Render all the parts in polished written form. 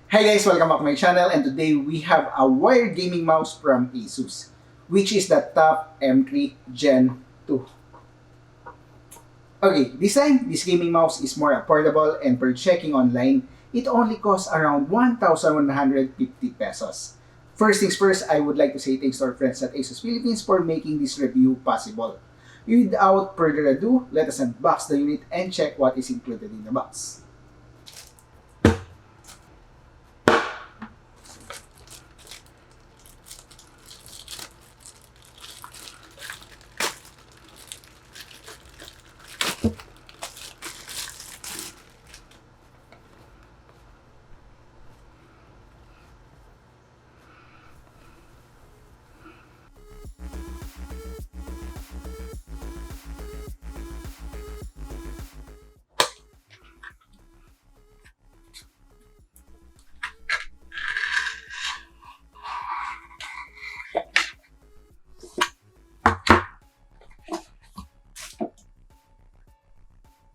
Hi guys, welcome back to my channel, and today we have a wired gaming mouse from ASUS, which is the TUF M3 Gen II. Okay, this time, this gaming mouse is more affordable, and per checking online, it only costs around 1,150 pesos. First things first, I would like to say thanks to our friends at ASUS Philippines for making this review possible. Without further ado, let us unbox the unit and check what is included in the box.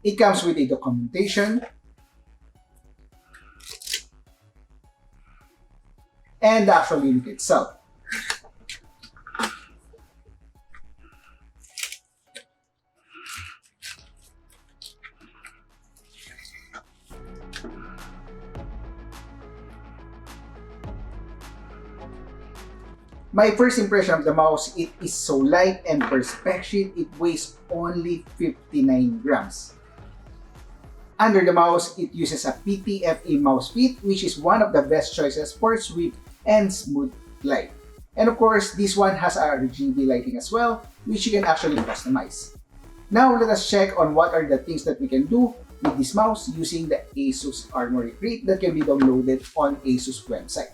It comes with a documentation and the actual unit itself. My first impression of the mouse, it is so light, and per spec sheet, it weighs only 59 grams. Under the mouse, it uses a PTFE mouse fit, which is one of the best choices for swift and smooth light. And of course, this one has RGB lighting as well, which you can actually customize. Now, let us check on what are the things that we can do with this mouse using the ASUS Armory Crate that can be downloaded on ASUS website.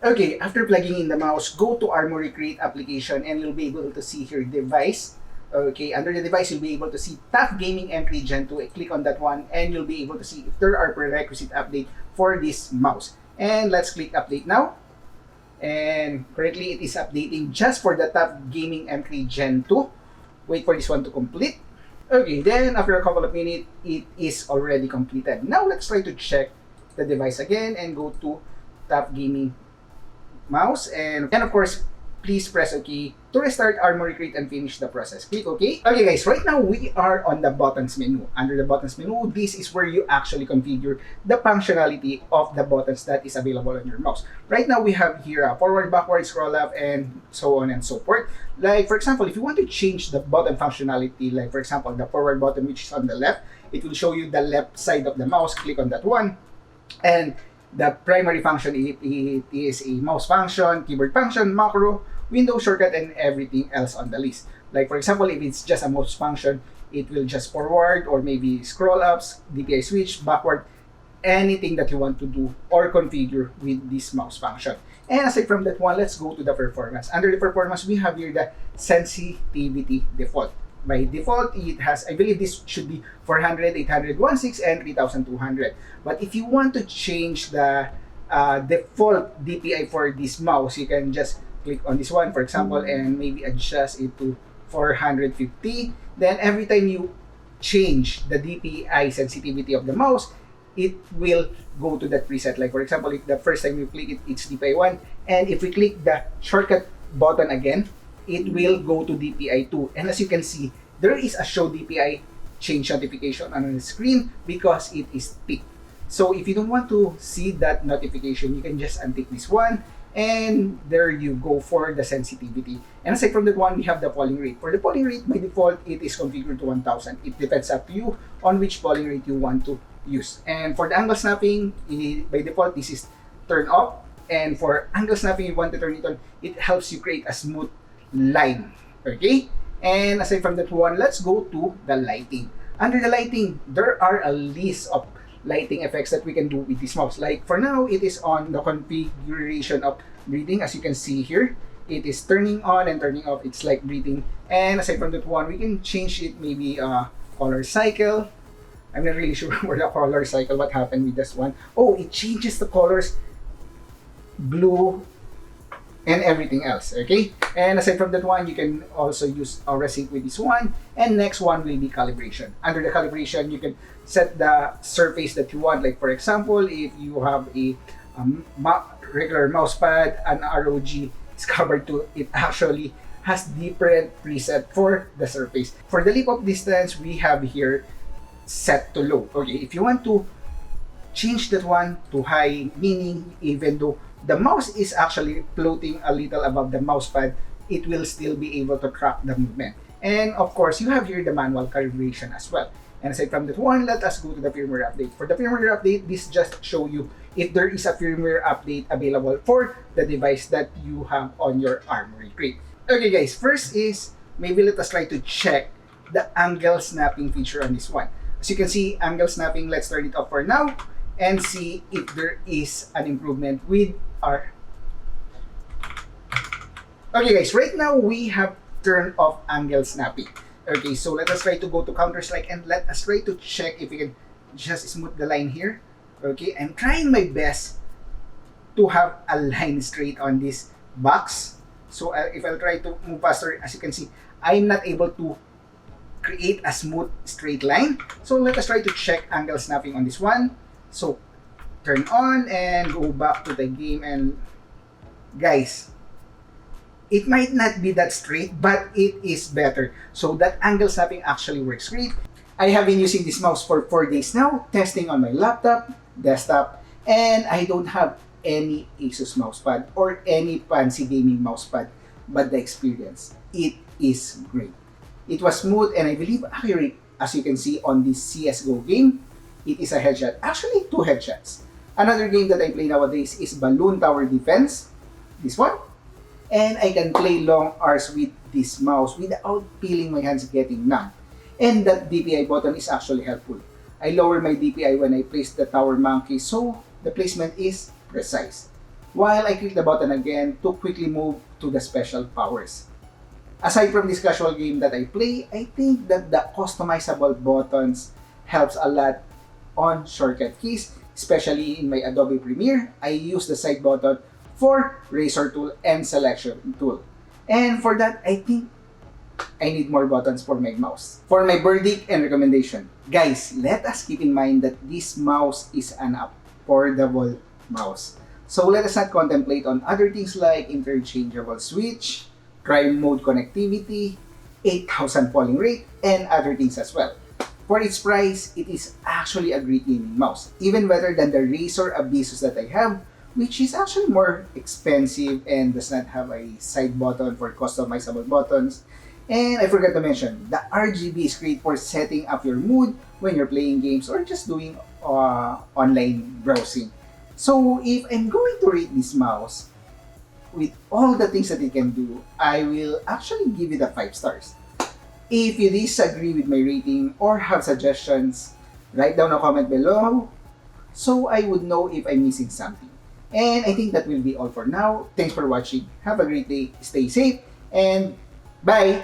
Okay, after plugging in the mouse, go to Armory Crate application and you'll be able to see here device. Okay, under the device, you'll be able to see TUF Gaming M3 Gen II. Click on that one and you'll be able to see if there are prerequisite update for this mouse. And let's click update now. And currently, it is updating just for the TUF Gaming M3 Gen II. Wait for this one to complete. Okay, then after a couple of minutes, it is already completed. Now, let's try to check the device again and go to TUF Gaming mouse, and of course, please press OK to restart Armory Crate and finish the process. Click OK. Okay guys, right now we are on the buttons menu. Under the buttons menu, this is where you actually configure the functionality of the buttons that is available on your mouse. Right now we have here a forward, backward, scroll up, and so on and so forth. Like for example, if you want to change the button functionality, like for example, the forward button which is on the left, it will show you the left side of the mouse. Click on that one. And the primary function, it is a mouse function, keyboard function, macro, window shortcut, and everything else on the list. Like for example, if it's just a mouse function, it will just forward or maybe scroll ups, DPI switch, backward, anything that you want to do or configure with this mouse function. And aside from that one, let's go to the performance. Under the performance, we have here the sensitivity default. By default, it has, I believe this should be 400, 800, 16, and 3200. But if you want to change the default DPI for this mouse, you can just click on this one, for example, and maybe adjust it to 450. Then every time you change the DPI sensitivity of the mouse, it will go to that preset. Like for example, if the first time you click it, it's DPI 1. And if we click the shortcut button again, it will go to DPI 2. And as you can see, there is a show DPI change notification on the screen because it is ticked. So if you don't want to see that notification, you can just untick this one, and there you go for the sensitivity. And aside from that one, we have the polling rate. For the polling rate, by default, it is configured to 1000. It depends up to you on which polling rate you want to use. And for the angle snapping, by default, this is turned off. And for angle snapping, you want to turn it on. It helps you create a smooth line. Okay? And aside from that one, let's go to the lighting. Under the lighting, there are a list of lighting effects that we can do with this mouse. Like for now, it is on the configuration of breathing. As you can see here, it is turning on and turning off. It's like breathing. And aside from that one, we can change it, maybe color cycle. I'm not really sure for the color cycle what happened with this one. Oh, it changes the colors blue, and everything else, okay? And aside from that one, you can also use Aura Sync with this one. And next one will be calibration. Under the calibration, you can set the surface that you want. Like for example, if you have a regular mousepad, an ROG is covered to, it actually has different preset for the surface. For the leap of distance, we have here set to low. Okay, if you want to change that one to high, meaning even though the mouse is actually floating a little above the mousepad, it will still be able to track the movement. And of course, you have here the manual calibration as well. And aside from that one, let us go to the firmware update. For the firmware update, this just show you if there is a firmware update available for the device that you have on your Armory crate. Okay guys, first is, maybe let us try to check the angle snapping feature on this one. As you can see, angle snapping, let's turn it off for now and see if there is an improvement with our... Okay guys, right now we have turned off angle snapping. Okay, so let us try to go to Counter-Strike and let us try to check if we can just smooth the line here. Okay, I'm trying my best to have a line straight on this box. So if I'll try to move faster, as you can see, I'm not able to create a smooth straight line. So let us try to check angle snapping on this one. So turn on and go back to the game, and guys, it might not be that straight, but it is better. So that angle snapping actually works great. I have been using this mouse for 4 days now, testing on my laptop, desktop, and I don't have any ASUS mousepad or any fancy gaming mousepad, but the experience, it is great. It was smooth and I believe accurate. As you can see on this CSGO game, it is a headshot, actually 2 headshots. Another game that I play nowadays is Balloon Tower Defense, this one. And I can play long hours with this mouse without feeling my hands getting numb. And that DPI button is actually helpful. I lower my DPI when I place the tower monkey, so the placement is precise. While I click the button again to quickly move to the special powers. Aside from this casual game that I play, I think that the customizable buttons helps a lot on shortcut keys, especially in my Adobe Premiere. I use the side button for razor tool and selection tool. And for that, I think I need more buttons for my mouse. For my verdict and recommendation, guys, let us keep in mind that this mouse is an affordable mouse. So let us not contemplate on other things like interchangeable switch, drive mode connectivity, 8,000 polling rate, and other things as well. For its price, it is actually a great gaming mouse, even better than the Razer Abisus that I have, which is actually more expensive and does not have a side button for customizable buttons. And I forgot to mention, the RGB is great for setting up your mood when you're playing games or just doing online browsing. So if I'm going to rate this mouse, with all the things that it can do, I will actually give it a 5 stars. If you disagree with my rating or have suggestions, write down a comment below so I would know if I'm missing something. And I think that will be all for now. Thanks for watching. Have a great day. Stay safe and bye!